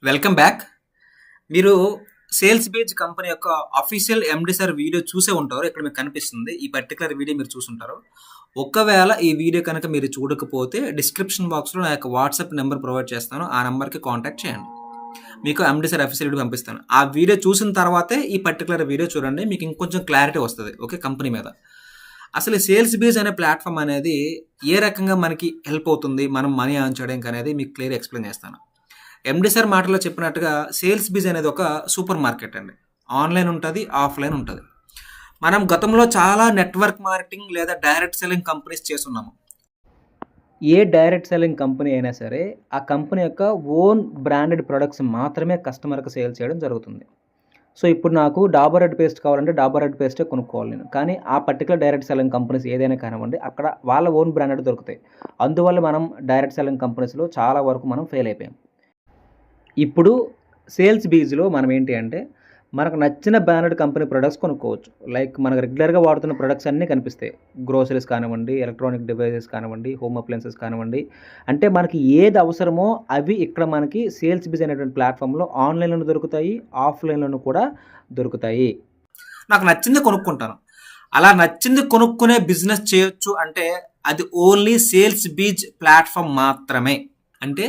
Welcome back. మీరు sales page company యొక్క official MD sir video చూసే ఉంటారు. ఇక్కడ మీకు కనిపిస్తుంది. ఈ పర్టికులర్ వీడియో మీరు చూసుంటారు. ఒకవేళ ఈ వీడియో కనుక మీరు చూడకపోతే డిస్క్రిప్షన్ బాక్స్లో నా యొక్క వాట్సాప్ నెంబర్ ప్రొవైడ్ చేస్తాను. ఆ నెంబర్కి కాంటాక్ట్ చేయండి. మీకు ఎండి సార్ అఫీషియల్ వీడియో పంపిస్తాను. ఆ వీడియో చూసిన తర్వాతే ఈ పర్టికులర్ వీడియో చూడండి. మీకు ఇంకొంచెం క్లారిటీ వస్తుంది ఓకే కంపెనీ మీద. అసలు సేల్స్ బీజ్ అనే ప్లాట్ఫామ్ అనేది ఏ రకంగా మనకి హెల్ప్ అవుతుంది, మనం మనీ ఎర్న్ చేయడానికి అనేది మీకు క్లియర్ ఎక్స్ప్లెయిన్ చేస్తాను. ఎండి సార్ మాటలో చెప్పినట్టుగా సేల్స్ బీజ్ అనేది ఒక సూపర్ మార్కెట్ అండి. ఆన్లైన్ ఉంటుంది, ఆఫ్లైన్ ఉంటుంది. మనం గతంలో చాలా నెట్వర్క్ మార్కెటింగ్ లేదా డైరెక్ట్ సెల్లింగ్ కంపెనీస్ చేస్తున్నాము. ఏ డైరెక్ట్ సెల్లింగ్ కంపెనీ అయినా సరే ఆ కంపెనీ యొక్క ఓన్ బ్రాండెడ్ ప్రొడక్ట్స్ మాత్రమే కస్టమర్కి సేల్ చేయడం జరుగుతుంది. సో ఇప్పుడు నాకు డాబర్ రెడ్ పేస్ట్ కావాలంటే డాబర్ రెడ్ పేస్టే కొనుక్కోవాలి నేను. కానీ ఆ పర్టికులర్ డైరెక్ట్ సెల్లింగ్ కంపెనీస్ ఏదైనా కానివ్వండి, అక్కడ వాళ్ళ ఓన్ బ్రాండెడ్ దొరుకుతాయి. అందువల్ల మనం డైరెక్ట్ సెల్లింగ్ కంపెనీస్లో చాలా వరకు మనం ఫెయిల్ అయిపోయాం. ఇప్పుడు సేల్స్ బీజ్లో మనం ఏంటి అంటే మనకు నచ్చిన బ్రాండెడ్ కంపెనీ ప్రొడక్ట్స్ కొనుక్కోవచ్చు. లైక్ మనకు రెగ్యులర్గా వాడుతున్న ప్రొడక్ట్స్ అన్నీ కనిపిస్తాయి. గ్రోసరీస్ కానివ్వండి, ఎలక్ట్రానిక్ డివైజెస్ కానివ్వండి, హోమ్ అప్లయన్సెస్ కానివ్వండి. అంటే మనకి ఏది అవసరమో అవి ఇక్కడ మనకి సేల్స్ బీజ్ అనేటువంటి ప్లాట్ఫామ్లో ఆన్లైన్లోనూ దొరుకుతాయి, ఆఫ్లైన్లోనూ కూడా దొరుకుతాయి. నాకు నచ్చింది కొనుక్కుంటాను. అలా నచ్చింది కొనుక్కునే బిజినెస్ చేయొచ్చు అంటే అది ఓన్లీ సేల్స్ బీజ్ ప్లాట్ఫామ్ మాత్రమే. అంటే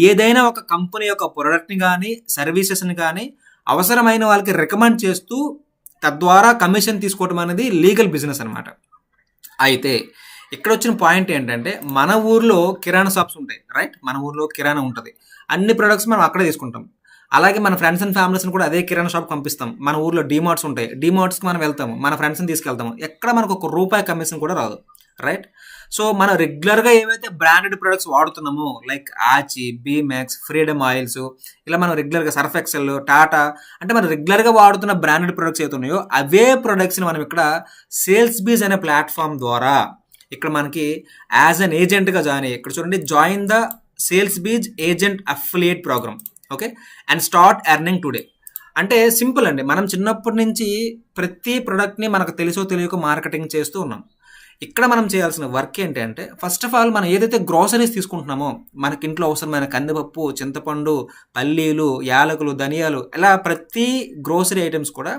ఏదైనా ఒక కంపెనీ యొక్క ప్రొడక్ట్ని కానీ సర్వీసెస్ని కానీ అవసరమైన వాళ్ళకి రికమెండ్ చేస్తూ తద్వారా కమిషన్ తీసుకోవడం అనేది లీగల్ బిజినెస్ అనమాట. అయితే ఇక్కడ వచ్చిన పాయింట్ ఏంటంటే మన ఊర్లో కిరాణా షాప్స్ ఉంటాయి, రైట్? మన ఊర్లో కిరాణా ఉంటుంది. అన్ని ప్రొడక్ట్స్ మనం అక్కడే తీసుకుంటాం. అలాగే మన ఫ్రెండ్స్ అండ్ ఫ్యామిలీస్ని కూడా అదే కిరాణా షాప్ పంపిస్తాం. మన ఊర్లో డీమార్ట్స్ ఉంటాయి, డీమార్ట్స్కి మనం వెళ్తాము, మన ఫ్రెండ్స్ని తీసుకెళ్తాము. ఎక్కడ మనకు ₹1 కమిషన్ కూడా రాదు, రైట్? సో మనం రెగ్యులర్గా ఏవైతే బ్రాండెడ్ ప్రొడక్ట్స్ వాడుతున్నామో లైక్ ఆచి, బీమాక్స్, ఫ్రీడమ్ ఆయిల్స్, ఇలా మనం రెగ్యులర్గా సర్ఫ్ ఎక్సెల్, టాటా, అంటే మనం రెగ్యులర్గా వాడుతున్న బ్రాండెడ్ ప్రొడక్ట్స్ ఏవైతే ఉన్నాయో అవే ప్రొడక్ట్స్ని మనం ఇక్కడ సేల్స్ బీజ్ అనే ప్లాట్ఫామ్ ద్వారా ఇక్కడ మనకి యాజ్ అన్ ఏజెంట్గా జాయిన్ అయ్యి ఇక్కడ చూడండి, join the sales Beez agent affiliate program, okay, and start earning today. అంటే సింపుల్ అండి. మనం చిన్నప్పటి నుంచి ప్రతి ప్రొడక్ట్ని మనకు తెలుసో తెలియకో మార్కెటింగ్ చేస్తూ ఉన్నాం. ఇక్కడ మనం చేయాల్సిన వర్క్ ఏంటి అంటే ఫస్ట్ ఆఫ్ ఆల్ మనం ఏదైతే గ్రోసరీస్ తీసుకుంటున్నామో మనకి ఇంట్లో అవసరమైన కందిపప్పు, చింతపండు, పల్లీలు, యాలకులు, ధనియాలు, ఇలా ప్రతి గ్రోసరీ ఐటమ్స్ కూడా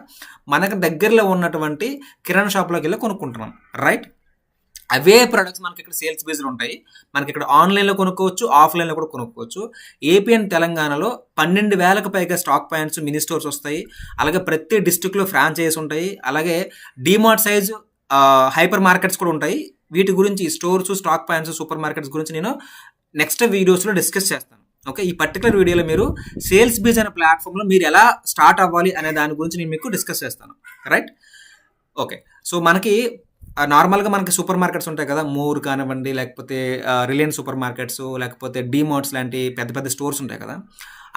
మనకు దగ్గరలో ఉన్నటువంటి కిరాణా షాప్లోకి వెళ్ళి కొనుక్కుంటున్నాం, రైట్? అవే ప్రొడక్ట్స్ మనకి ఇక్కడ సేల్స్ బేస్లో ఉంటాయి. మనకి ఇక్కడ ఆన్లైన్లో కొనుక్కోవచ్చు, ఆఫ్లైన్లో కూడా కొనుక్కోవచ్చు. ఏపీ అండ్ తెలంగాణలో 12,000కు పైగా స్టాక్ పాయింట్స్, మినీ స్టోర్స్ వస్తాయి. అలాగే ప్రతి డిస్ట్రిక్ట్లో ఫ్రాంచైజ్ ఉంటాయి. అలాగే డీమార్ట్ సైజ్ హైపర్ మార్కెట్స్ కూడా ఉంటాయి. వీటి గురించి stores, stock points, super markets గురించి నేను నెక్స్ట్ వీడియోస్లో డిస్కస్ చేస్తాను. ఓకే, ఈ పర్టికులర్ వీడియోలో మీరు సేల్స్ బీజ్ అనే ప్లాట్ఫామ్లో మీరు ఎలా స్టార్ట్ అవ్వాలి అనే దాని గురించి నేను మీకు డిస్కస్ చేస్తాను, రైట్? ఓకే, సో మనకి నార్మల్గా మనకి సూపర్ మార్కెట్స్ ఉంటాయి కదా, మోర్ కానివ్వండి, లేకపోతే రిలయన్స్ సూపర్ మార్కెట్స్, లేకపోతే డీమార్ట్స్ లాంటి పెద్ద పెద్ద స్టోర్స్ ఉంటాయి కదా.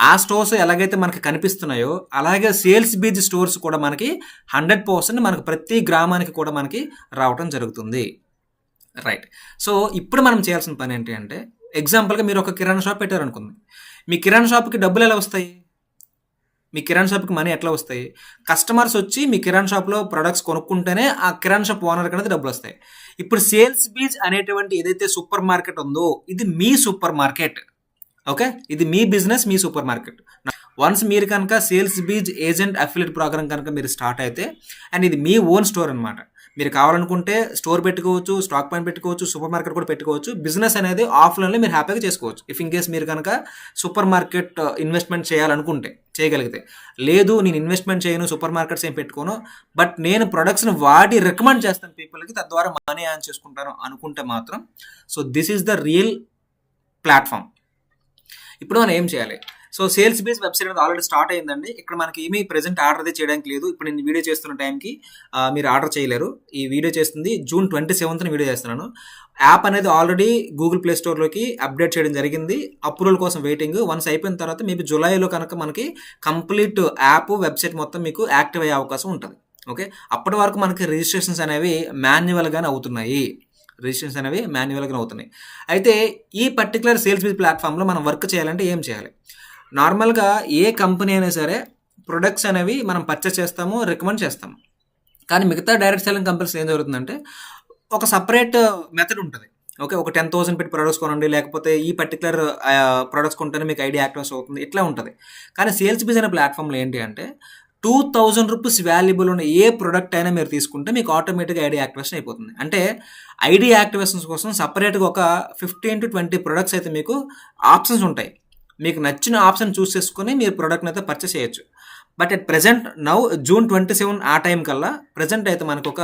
ఆ స్టోర్స్ ఎలాగైతే మనకి కనిపిస్తున్నాయో అలాగే సేల్స్ బీజ్ స్టోర్స్ కూడా మనకి 100% మనకు ప్రతి గ్రామానికి కూడా మనకి రావటం జరుగుతుంది, రైట్? సో ఇప్పుడు మనం చేయాల్సిన పని ఏంటి అంటే ఎగ్జాంపుల్గా మీరు ఒక కిరాణా షాప్ పెట్టారనుకుంది. మీ కిరాణా షాప్కి డబ్బులు ఎలా వస్తాయి? మీ కిరాణా షాప్కి మనీ ఎట్లా వస్తాయి? కస్టమర్స్ వచ్చి మీ కిరాణా షాప్లో ప్రొడక్ట్స్ కొనుక్కుంటేనే ఆ కిరాణా షాప్ ఓనర్కి అనేది డబ్బులు వస్తాయి. ఇప్పుడు సేల్స్ బీజ్ అనేటువంటి ఏదైతే సూపర్ మార్కెట్ ఉందో ఇది మీ సూపర్ మార్కెట్, ఓకే? ఇది మీ బిజినెస్, మీ సూపర్ మార్కెట్. వన్స్ మీరు కనుక sales Beez agent affiliate program కనుక మీరు స్టార్ట్ అయితే అండ్ ఇది మీ ఓన్ స్టోర్ అనమాట. మీరు కావాలనుకుంటే స్టోర్ పెట్టుకోవచ్చు, స్టాక్ పాయింట్ పెట్టుకోవచ్చు, సూపర్ మార్కెట్ కూడా పెట్టుకోవచ్చు. బిజినెస్ అనేది ఆఫ్లైన్లో మీరు హ్యాపీగా చేసుకోవచ్చు. ఇఫ్ ఇన్ కేస్ మీరు కనుక సూపర్ మార్కెట్ ఇన్వెస్ట్మెంట్ చేయాలనుకుంటే చేయగలిగితే. లేదు నేను ఇన్వెస్ట్మెంట్ చేయను, సూపర్ మార్కెట్స్ ఏం పెట్టుకోను, బట్ నేను ప్రొడక్ట్స్ని వాడి రికమెండ్ చేస్తాను పీపుల్కి, తద్వారా మనీ ఎర్న్ చేసుకుంటాను అనుకుంటే మాత్రం so this is the real platform. ఇప్పుడు మనం ఏం చేయాలి? సో సేల్స్ బేస్ వెబ్సైట్ అనేది ఆల్రెడీ స్టార్ట్ అయిందండి. ఇక్కడ మనకి ఏమీ ప్రెజెంట్ ఆర్డర్ అయితే చేయడానికి లేదు. ఇప్పుడు నేను వీడియో చేస్తున్న టైంకి మీరు ఆర్డర్ చేయలేరు. ఈ వీడియో చేస్తుంది June 27th వీడియో చేస్తున్నాను. యాప్ అనేది ఆల్రెడీ గూగుల్ ప్లే స్టోర్లోకి అప్డేట్ చేయడం జరిగింది. అప్రూవల్ కోసం వెయిటింగ్. వన్స్ అయిపోయిన తర్వాత మేబీ జూలైలో కనుక మనకి కంప్లీట్ యాప్ వెబ్సైట్ మొత్తం మీకు యాక్టివ్ అయ్యే అవకాశం ఉంటుంది, ఓకే? అప్పటి వరకు మనకి రిజిస్ట్రేషన్స్ అనేవి మాన్యువల్గానే అవుతున్నాయి. అయితే ఈ పర్టికులర్ సేల్స్ బేస్ ప్లాట్ఫామ్లో మనం వర్క్ చేయాలంటే ఏం చేయాలి? నార్మల్గా ఏ కంపెనీ అయినా సరే ప్రొడక్ట్స్ అనేవి మనం పర్చేస్ చేస్తాము, రికమెండ్ చేస్తాము. కానీ మిగతా డైరెక్ట్ సెల్లింగ్ కంపెనీస్ ఏం జరుగుతుందంటే ఒక సపరేట్ మెథడ్ ఉంటుంది, ఓకే. ఒక 10,000 పెట్టి ప్రొడక్ట్స్ కొనండి. లేకపోతే ఈ పర్టిక్యులర్ ప్రొడక్ట్స్ కొంటేనే మీకు ఐడీ యాక్టివేషన్ అవుతుంది. ఇట్లా ఉంటది. కానీ సేల్స్ బిజ్ అనే ప్లాట్‌ఫామ్‌లో ఏంటి అంటే ₹2000 వాల్యుబుల్ ఉన్న ఏ ప్రొడక్ట్ అయినా మీరు తీసుకుంటే మీకు ఆటోమేటిక్‌గా ఐడీ యాక్టివేషన్ అయిపోతుంది. అంటే ఐడీ యాక్టివేషన్స్ కోసం సెపరేట్‌గా ఒక 15-20 ప్రొడక్ట్స్ అయితే మీకు ఆప్షన్స్ ఉంటాయి. మీకు నచ్చిన ఆప్షన్ చూస్ చేసుకొని మీరు ప్రొడక్ట్‌ని అయితే పర్చేస్ చేయొచ్చు. But at present now June 27 ఆ టైం కల్లా ప్రెజెంట్ అయితే మనకొక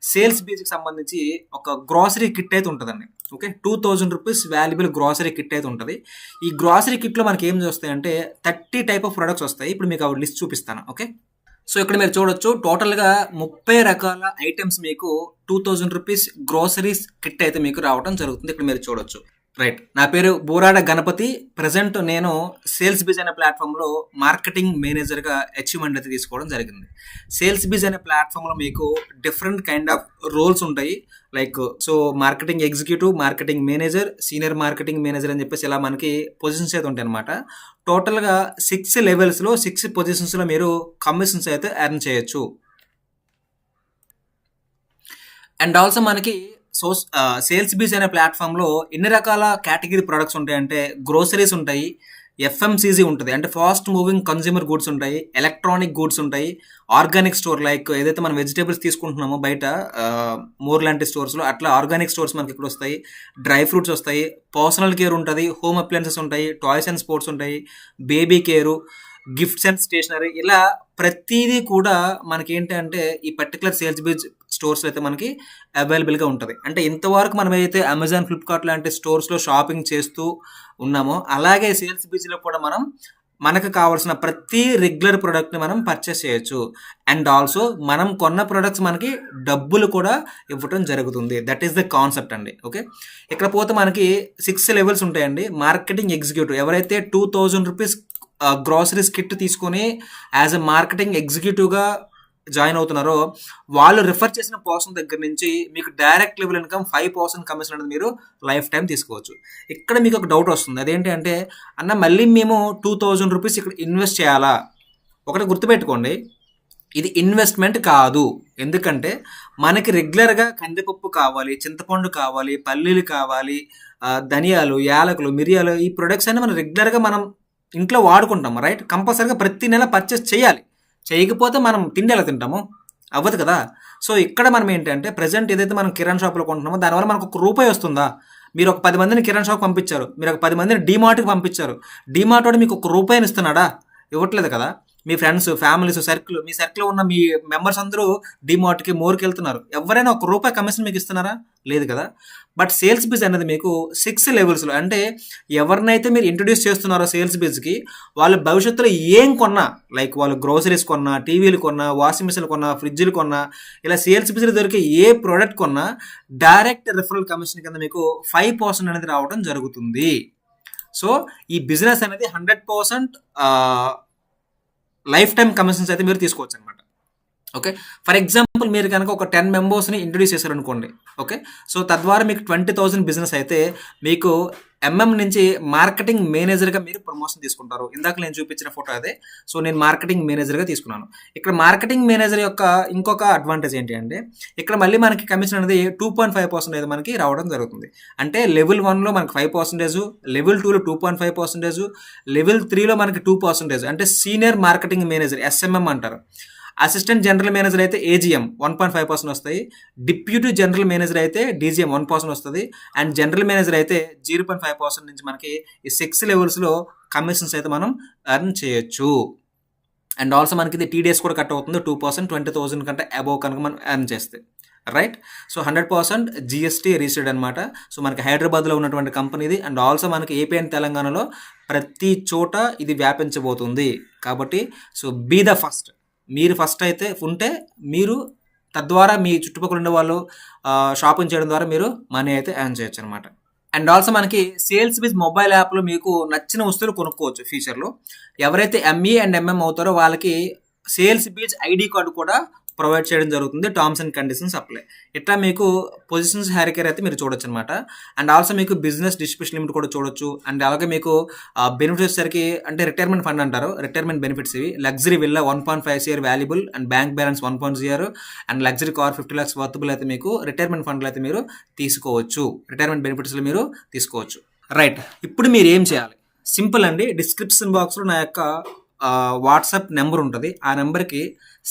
సేల్స్ బేస్‌కి సంబంధించి ఒక గ్రోసరీ కిట్ అయితే ఉంటదండి. ఓకే. ₹2000 వాల్యుబుల్ గ్రోసరీ కిట్ అయితే ఉంటది. ఈ గ్రోసరీ కిట్‌లో మనకేం వస్తాయంటే 30 టైప్ ఆఫ్ ప్రొడక్ట్స్ వస్తాయి. ఇప్పుడు మీకు ఆ లిస్ట్ చూపిస్తాను. ఓకే. సో, ఇక్కడ మీరు చూడొచ్చు టోటల్‌గా 30 రకాల ఐటెమ్స్ మీకు ₹2000 గ్రోసరీస్ కిట్ అయితే మీకు రావడం జరుగుతుంది. ఇక్కడ మీరు చూడొచ్చు. రైట్. నా పేరు బోరాడ గణపతి. ప్రెజెంట్ నేను సేల్స్ బిజ్ అనే ప్లాట్‌ఫామ్‌లో మార్కెటింగ్ మేనేజర్‌గా అచీవ్‌మెంట్ అయితే తీసుకోవడం జరిగింది. సేల్స్ బిజ్ అనే ప్లాట్‌ఫామ్‌లో మీకు డిఫరెంట్ కైండ్ ఆఫ్ రోల్స్ ఉంటాయి. Like marketing executive, marketing manager, senior marketing manager అని చెప్పేసి ఇలా మనకి పొజిషన్స్ అయితే ఉంటాయన్నమాట. టోటల్‌గా 6 లెవెల్స్‌లో 6 పొజిషన్స్‌లో మీరు కమిషన్స్ అయితే ఎర్న్ చేయొచ్చు. అండ్ ఆల్సో మనకి సేల్స్ బీజ్ అనే ప్లాట్‌ఫామ్‌లో ఎన్ని రకాల కేటగిరీ ప్రొడక్ట్స్ ఉంటాయంటే గ్రోసరీస్ ఉంటాయి, ఎఫ్ఎంసీజీ ఉంటది. అంటే ఫాస్ట్ మూవింగ్ కన్స్యూమర్ గూడ్స్ ఉంటాయి, ఎలక్ట్రానిక్ గూడ్స్ ఉంటాయి, ఆర్గానిక్ స్టోర్ లైక్ ఏదైతే మనం వెజిటబుల్స్ తీసుకుంటున్నామో బయట మోర్ లాంటి స్టోర్స్‌లో అట్లా ఆర్గానిక్ స్టోర్స్ మనకి ఇక్కడ వస్తాయి. డ్రై ఫ్రూట్స్ వస్తాయి, పర్సనల్ కేర్ ఉంటది, హోమ్ అప్లయెన్సెస్ ఉంటాయి, టాయ్స్ అండ్ స్పోర్ట్స్ ఉంటాయి, baby care, gifts and stationery ఇలా ప్రతీదీ కూడా మనకేంటంటే ఈ పర్టిక్యులర్ సేల్స్ బేజ్ స్టోర్స్‌లో అయితే మనకి అవైలబుల్‌గా ఉంటది. అంటే ఇంతవరకు మనమైతే అమెజాన్, ఫ్లిప్‌కార్ట్ లాంటి స్టోర్స్‌లో షాపింగ్ చేస్తూ ఉన్నామో అలాగే సేల్స్ బీజ్‌లో కూడా మనకు కావాల్సిన ప్రతి రెగ్యులర్ ప్రొడక్ట్‌ని మనం పర్చేస్ చేయొచ్చు. అండ్ ఆల్సో మనం కొన్న ప్రొడక్ట్స్ మనకి డబ్బులు కూడా ఇవ్వటం జరుగుతుంది. దట్ ఈస్ ద కాన్సెప్ట్ అండి. ఓకే. ఇక్కడ పోతే మనకి 6 లెవెల్స్ ఉంటాయండి. మార్కెటింగ్ ఎగ్జిక్యూటివ్ ఎవరైతే ₹2000 గ్రోసరీస్ కిట్ తీసుకొని యాజ్ ఎ మార్కెటింగ్ ఎగ్జిక్యూటివ్‌గా జాయిన్ అవుతున్నారో వాళ్ళు రిఫర్ చేసిన పర్సన్ దగ్గర నుంచి మీకు డైరెక్ట్ లెవెల్ ఇన్‌కమ్ 5% కమిషన్ అనేది మీరు లైఫ్ టైమ్ తీసుకోవచ్చు. ఇక్కడ మీకు ఒక డౌట్ వస్తుంది. అదేంటి అంటే అన్న మళ్ళీ మేము ₹2000 ఇక్కడ ఇన్వెస్ట్ చేయాలా? ఒకటి గుర్తుపెట్టుకోండి. ఇది ఇన్వెస్ట్‌మెంట్ కాదు. ఎందుకంటే మనకి రెగ్యులర్‌గా కందిపప్పు కావాలి, చింతపండు కావాలి, పల్లీలు కావాలి, ధనియాలు, యాలకులు, మిరియాలు ఈ ప్రొడక్ట్స్ అన్ని మనం రెగ్యులర్‌గా మనం ఇంట్లో వాడుకుంటాం. రైట్. కంపల్సరీగా ప్రతి నెల పర్చేస్ చేయాలి. చేయకపోతే మనం తిండి ఎలా తింటాము? అవ్వదు కదా! సో, ఇక్కడ మనం ఏంటంటే ప్రెజెంట్ ఏదైతే మనం కిరాణా షాప్‌లో కొంటున్నామో దానివల్ల మనకు ఒక రూపాయి వస్తుందా? మీరు ఒక 10 మందిని కిరాణా షాప్‌కి పంపించారు. మీరు ఒక 10 మందిని డీమార్ట్‌కి పంపించారు. డీమార్ట్ వాడు మీకు ఒక రూపాయిని ఇస్తున్నాడా? ఇవ్వట్లేదు కదా! మీ ఫ్రెండ్స్, ఫ్యామిలీస్, మీ సర్కిల్‌లో ఉన్న మీ మెంబర్స్ అందరూ డీమార్ట్‌కి, మోర్‌కి వెళ్తున్నారు. ఎవరైనా ఒక రూపాయి కమిషన్ మీకు ఇస్తున్నారా? లేదు కదా! బట్ సేల్స్ బిజ్ అనేది మీకు 6 లెవెల్స్‌లో అంటే ఎవరినైతే మీరు ఇంట్రొడ్యూస్ చేస్తున్నారో సేల్స్ బిజ్‌కి వాళ్ళు భవిష్యత్తులో ఏం కొన్నా లైక్ వాళ్ళు గ్రోసరీస్ కొన్నా, టీవీలు కొన్నా, వాషింగ్ మిషన్‌లు కొన్నా, ఫ్రిడ్జ్‌లు కొన్నా ఇలా సేల్స్ బిజ్‌లో దొరికే ఏ ప్రొడక్ట్ కొన్నా డైరెక్ట్ రిఫరల్ కమిషన్ కింద మీకు 5% అనేది రావడం జరుగుతుంది. సో, ఈ బిజినెస్ అనేది 100% లైఫ్ టైమ్ కమిషన్స్ అయితే మీరు తీసుకోవచ్చనమాట. ఓకే. ఫర్ ఎగ్జాంపుల్ మీరు కనుక ఒక 10 మెంబర్స్‌ని ఇంట్రొడ్యూస్ చేశారనుకోండి. ఓకే. సో, తద్వారా మీకు 20,000 బిజినెస్ అయితే మీకు నుంచి మార్కెటింగ్ మేనేజర్‌గా మీరు ప్రమోషన్ తీసుకుంటారు. ఇందాక నేను చూపించిన ఫోటో అదే. సో, నేను మార్కెటింగ్ మేనేజర్‌గా తీసుకున్నాను. ఇక్కడ మార్కెటింగ్ మేనేజర్ యొక్క ఇంకొక అడ్వాంటేజ్ ఏంటి అంటే ఇక్కడ మళ్ళీ మనకి కమిషన్ అనేది 2.5% అనేది మనకి రావడం జరుగుతుంది. అంటే లెవెల్ 1లో మనకి 5%, లెవెల్ 2లో 2.5%, లెవెల్ 3లో మనకి 2% అంటే సీనియర్ మార్కెటింగ్ మేనేజర్ ఎస్ఎంఎం అంటారు. అసిస్టెంట్ జనరల్ మేనేజర్ అయితే ఏజీఎం 1.5% వస్తాయి. డిప్యూటీ జనరల్ మేనేజర్ అయితే డీజీఎం 1% వస్తుంది. అండ్ జనరల్ మేనేజర్ అయితే 0.5% నుంచి మనకి ఈ 6 లెవెల్స్‌లో కమిషన్స్ అయితే మనం ఎర్న్ చేయొచ్చు. అండ్ ఆల్సో మనకి ఇది టీడీఎస్ కూడా కట్ అవుతుంది 2% 20,000 కంటే అబోవ్ కనుక మనం ఎర్న్ చేస్తే. రైట్. సో, 100% జీఎస్టీ రిజిస్టర్డ్ అనమాట. సో, మనకి హైదరాబాద్‌లో ఉన్నటువంటి కంపెనీ ఇది. అండ్ ఆల్సో మనకి ఏపీ అండ్ తెలంగాణలో ప్రతి చోట ఇది వ్యాపించబోతుంది. కాబట్టి సో, బీ ద ఫస్ట్. మీరు ఫస్ట్ అయితే ఉంటే మీరు తద్వారా మీ చుట్టుపక్కల ఉండే వాళ్ళు షాపింగ్ చేయడం ద్వారా మీరు మనీ అయితే ఎర్న్ చేయొచ్చు అనమాట. అండ్ ఆల్సో మనకి సేల్స్ బిజ్ మొబైల్ యాప్‌లో మీకు నచ్చిన వస్తువులు కొనుక్కోవచ్చు ఫ్యూచర్‌లో. ఎవరైతే ఎంఈ అండ్ ఎంఎం అవుతారో వాళ్ళకి సేల్స్ బిజ్ ఐడీ కార్డ్ కూడా ప్రొవైడ్ చేయడం జరుగుతుంది. Terms and conditions apply. ఇట్లా మీకు పొజిషన్స్ హెయిర్ అయితే మీరు చూడొచ్చు అనమాట. అండ్ ఆల్సో మీకు బిజినెస్ డిస్ట్రిబ్యూషన్ లిమిట్ కూడా చూడొచ్చు. అండ్ అలాగే మీకు బెనిఫిట్స్ వచ్చేసరికి అంటే రిటైర్మెంట్ ఫండ్ అంటారు, రిటైర్మెంట్ బెనిఫిట్స్ ఇవి. Luxury villa 1.5 year valuable and bank balance 1.0 and luxury car 50 lakhs worthable అయితే మీకు రిటైర్మెంట్ ఫండ్లు అయితే మీరు తీసుకోవచ్చు. రిటైర్మెంట్ బెనిఫిట్స్లో మీరు తీసుకోవచ్చు. రైట్, ఇప్పుడు మీరు ఏం చేయాలి? సింపుల్ అండి. డిస్క్రిప్షన్ బాక్స్లో నా యొక్క వాట్సాప్ నెంబర్ ఉంటుంది. ఆ నెంబర్కి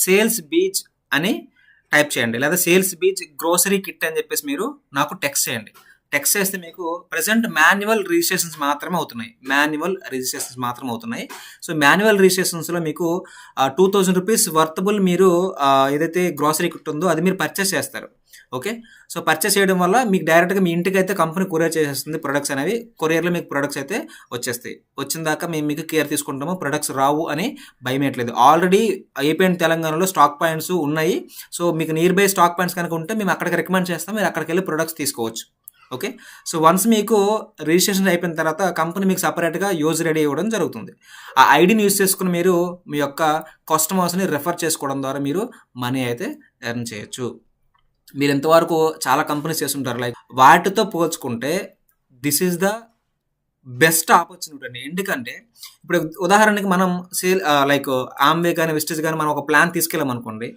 సేల్స్ బీచ్ అని టైప్ చేయండి, లేదా సేల్స్ బీచ్ గ్రోసరీ కిట్ అని చెప్పేసి మీరు నాకు టెక్స్ట్ చేయండి. టెక్స్ట్ చేస్తే మీకు ప్రజెంట్ మాన్యువల్ రిజిస్ట్రేషన్స్ మాత్రమే అవుతున్నాయి. సో మాన్యువల్ రిజిస్ట్రేషన్స్లో మీకు 2000 రూపీస్ వర్తబుల్ మీరు ఏదైతే గ్రోసరీ కిట్ ఉందో అది మీరు పర్చేస్ చేస్తారు. ఓకే, సో పర్చేస్ చేయడం వల్ల మీకు డైరెక్ట్గా మీ ఇంటికి అయితే కంపెనీ కొరియర్ చేసేస్తుంది ప్రొడక్ట్స్ అనేవి. కొరియర్లో మీకు ప్రొడక్ట్స్ అయితే వచ్చేస్తాయి. వచ్చిన దాకా మేము మీకు కేర్ తీసుకుంటాము, ప్రొడక్ట్స్ రావు అని భయమేయట్లేదు. ఆల్రెడీ ఏపీ అండ్ తెలంగాణలో స్టాక్ పాయింట్స్ ఉన్నాయి. సో మీకు నియర్ బై స్టాక్ పాయింట్స్ కనుక ఉంటే మేము అక్కడికి రికమెండ్ చేస్తాం, మీరు అక్కడికి వెళ్ళి ప్రొడక్ట్స్ తీసుకోవచ్చు. ఓకే, సో వన్స్ మీకు రిజిస్ట్రేషన్ అయిపోయిన తర్వాత కంపెనీ మీకు సపరేట్గా యూజ్ రెడీ ఇవ్వడం జరుగుతుంది. ఆ ఐడిని యూజ్ చేసుకుని మీరు మీ యొక్క కస్టమర్స్ని రెఫర్ చేసుకోవడం ద్వారా మీరు మనీ అయితే ఎర్న్ చేయొచ్చు. మీరు ఎంతవరకు చాలా కంపెనీస్ చేస్తుంటారు, లైక్ వాటితో పోల్చుకుంటే this is the best opportunity అండి. ఎందుకంటే ఇప్పుడు ఉదాహరణకి మనం లైక్ ఆమ్వే కానీ వెస్టేజ్ కానీ మనం ఒక ప్లాన్ తీసుకెళ్ళామనుకోండి,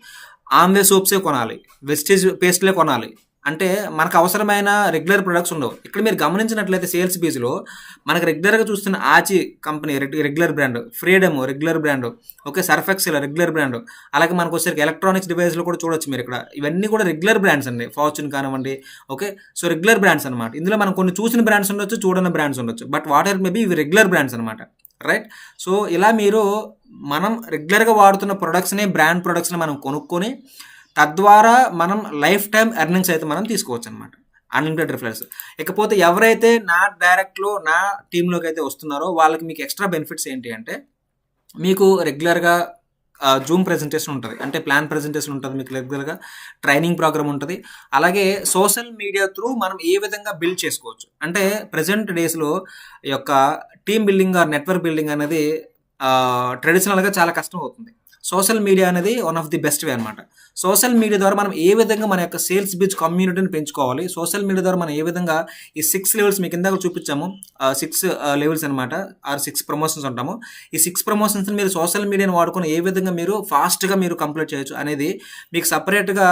ఆమ్వే సోప్సే కొనాలి, వెస్టేజ్ పేస్ట్లే కొనాలి అంటే మనకు అవసరమైన రెగ్యులర్ ప్రొడక్ట్స్ ఉండవు. ఇక్కడ మీరు గమనించినట్లయితే సేల్స్ బీజ్లో మనకు రెగ్యులర్గా చూస్తున్న ఆచి company regular brand, freedom regular brand, okay, Surf Excel regular brand, అలాగే మనకు వచ్చేసరికి ఎలక్ట్రానిక్స్ డివైస్లో కూడా చూడొచ్చు మీరు ఇక్కడ. ఇవన్నీ కూడా రెగ్యులర్ బ్రాండ్స్ అండి, ఫార్చ్యూన్ కానివ్వండి. ఓకే, సో రెగ్యులర్ బ్రాండ్స్ అనమాట. ఇందులో మనం కొన్ని చూసిన బ్రాండ్స్ ఉండొచ్చు, చూడని బ్రాండ్స్ ఉండొచ్చు, బట్ వాట్ ఎవర్ మేబీ ఇవి రెగ్యులర్ బ్రాండ్స్ అనమాట. రైట్, సో ఇలా మీరు మనం రెగ్యులర్గా వాడుతున్న ప్రొడక్ట్స్ని, బ్రాండ్ ప్రొడక్ట్స్ని మనం కొనుక్కొని తద్వారా మనం లైఫ్ టైం ఎర్నింగ్స్ అయితే మనం తీసుకోవచ్చు అనమాట, అన్లిమిటెడ్ రిఫరెన్స్. ఇకపోతే ఎవరైతే నా డైరెక్ట్లో నా టీంలోకి అయితే వస్తున్నారో వాళ్ళకి మీకు ఎక్స్ట్రా బెనిఫిట్స్ ఏంటి అంటే, మీకు రెగ్యులర్గా జూమ్ ప్రెజెంటేషన్ ఉంటుంది, అంటే ప్లాన్ ప్రెజెంటేషన్ ఉంటుంది, మీకు రెగ్యులర్గా ట్రైనింగ్ ప్రోగ్రామ్ ఉంటుంది. అలాగే సోషల్ మీడియా త్రూ మనం ఏ విధంగా బిల్డ్ చేసుకోవచ్చు అంటే, ప్రజెంట్ డేస్లో ఈ యొక్క team building or network building అనేది ట్రెడిషనల్గా చాలా కష్టం అవుతుంది. సోషల్ మీడియా అనేది one of the best way అనమాట. సోషల్ మీడియా ద్వారా మనం ఏ విధంగా మన యొక్క సేల్స్ బిజ్ కమ్యూనిటీని పెంచుకోవాలి, సోషల్ మీడియా ద్వారా మనం ఏ విధంగా ఈ 6 levels మీకు ఇందాక చూపించాము, 6 levels అనమాట, ఆర్ 6 ప్రమోషన్స్ అంటాము. ఈ 6 ప్రమోషన్స్ని మీరు సోషల్ మీడియాని వాడుకొని ఏ విధంగా మీరు ఫాస్ట్గా మీరు కంప్లీట్ చేయొచ్చు అనేది మీకు సపరేట్గా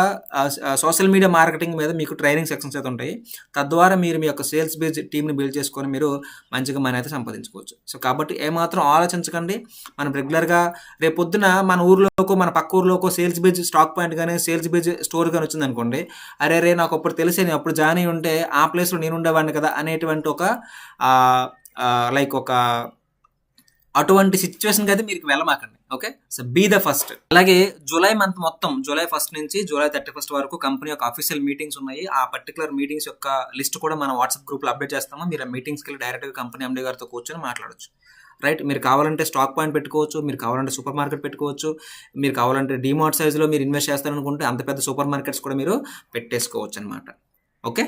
సోషల్ మీడియా మార్కెటింగ్ మీద మీకు ట్రైనింగ్ సెక్షన్స్ అయితే ఉంటాయి. తద్వారా మీరు మీ యొక్క సేల్స్ బిజ్ టీమ్ని బిల్డ్ చేసుకొని మీరు మంచిగా మనీ అయితే సంపాదించుకోవచ్చు. సో కాబట్టి ఏమాత్రం ఆలోచించకండి. మనం రెగ్యులర్గా రేపొద్దున మన ఊర్లోకో మన పక్క ఊర్లోకో సేల్స్ బిజ్ స్టాక్ పాయింట్ కానీ సేల్స్ బిజ్ స్టోర్ కానీ వచ్చింది అనుకోండి, అరే నాకు అప్పుడు తెలిసే నేను అప్పుడు జాయిన్ అయ్యి ఉంటే ఆ ప్లేస్లో నేను ఉండేవాడిని కదా అనేటువంటి ఒక లైక్ ఒక అటువంటి సిచ్యువేషన్కి అయితే మీరు వెళ్ళమాకండి. Okay, so be the first. అలాగే జూలై మంత్ మొత్తం, జూలై 1st నుంచి జూలై 31st వరకు కంపెనీ యొక్క అఫీషియల్ మీటింగ్స్ ఉన్నాయి. ఆ పర్టికులర్ మీటింగ్స్ యొక్క లిస్ట్ కూడా మనం వాట్సాప్ గ్రూప్లో అప్డేట్ చేస్తాము. మీరు ఆ మీటింగ్స్కి వెళ్ళి డైరెక్ట్గా కంపెనీ ఎండీ గారితో కూర్చొని మాట్లాడచ్చు. రైట్, మీరు కావాలంటే స్టాక్ పాయింట్ పెట్టుకోవచ్చు, మీరు కావాలంటే సూపర్ మార్కెట్ పెట్టుకోవచ్చు, మీరు కావాలంటే డిమార్ట్ సైజులో మీరు ఇన్వెస్ట్ చేస్తారనుకుంటే అంత పెద్ద సూపర్ మార్కెట్స్ కూడా మీరు పెట్టేసుకోవచ్చు అనమాట. Okay,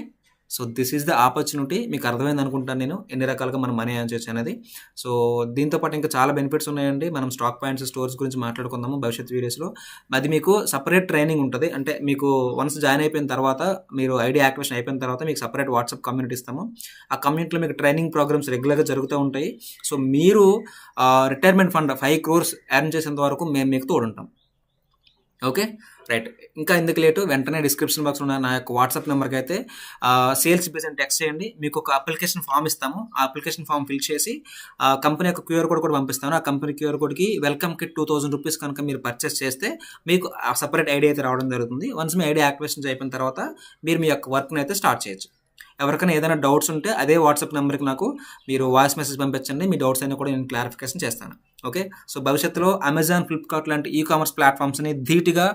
so this is the opportunity. మీకు అర్థమైంది అనుకుంటాను నేను ఎన్ని రకాలుగా మనం మనీ ఎర్న్ చేయొచ్చు అనేది. సో దీంతో పాటు ఇంకా చాలా బెనిఫిట్స్ ఉన్నాయండి. మనం స్టాక్ పాయింట్స్ స్టోర్స్ గురించి మాట్లాడుకుందాము భవిష్యత్ వీడియోస్లో. అది మీకు సపరేట్ ట్రైనింగ్ ఉంటుంది. అంటే మీకు వన్స్ జాయిన్ అయిపోయిన తర్వాత, మీరు ఐడి యాక్టివేషన్ అయిపోయిన తర్వాత మీకు సపరేట్ వాట్సాప్ కమ్యూనిటీ ఇస్తాము. ఆ కమ్యూనిటీలో మీకు ట్రైనింగ్ ప్రోగ్రామ్స్ రెగ్యులర్గా జరుగుతూ ఉంటాయి. సో మీరు రిటైర్మెంట్ ఫండ్ 5 crores ఎర్న్ చేసేంత వరకు మేము మీకు తోడుంటాం. Okay, right. ఇంకా ఎందుకు లేటు, వెంటనే డిస్క్రిప్షన్ బాక్స్ ఉన్న నా యొక్క వాట్సాప్ నెంబర్కి అయితే సేల్స్ బిజ్ అని టెక్స్ట్ చేయండి. మీకు ఒక అప్లికేషన్ ఫామ్ ఇస్తాము. ఆ అప్లికేషన్ ఫామ్ ఫిల్ చేసి కంపెనీ యొక్క QR కోడ్ కూడా పంపిస్తాను. ఆ కంపెనీ QR కోడ్కి వెల్కమ్ కిట్ 2000 రూపీస్ కనుక మీరు పర్చేస్ చేస్తే మీకు సపరేట్ ఐడి అయితే రావడం జరుగుతుంది. వన్స్ మీ ఐడి యాక్టివేషన్ అయిపోయిన తర్వాత మీరు మీ యొక్క వర్క్ని అయితే స్టార్ట్ చేయొచ్చు. ఎవరికైనా ఏదైనా డౌట్స్ ఉంటే అదే వాట్సాప్ నెంబర్కి నాకు మీరు వాయిస్ మెసేజ్ పంపించండి. మీ డౌట్స్ అయినా కూడా నేను క్లారిఫికేషన్ చేస్తాను. ఓకే, సో భవిష్యత్తులో అమెజాన్, ఫ్లిప్కార్ట్ లాంటి కామర్స్ ప్లాట్ఫామ్స్ని ధీటుగా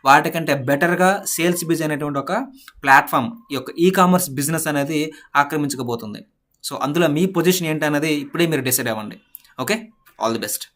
వాటికంటే బెటర్గా సేల్స్ బిజ్ అనేటువంటి ఒక ప్లాట్ఫామ్ ఈ యొక్క కామర్స్ బిజినెస్ అనేది ఆక్రమించకపోతుంది. సో అందులో మీ పొజిషన్ ఏంటి అనేది ఇప్పుడే మీరు డిసైడ్ అవ్వండి. Okay, all the best.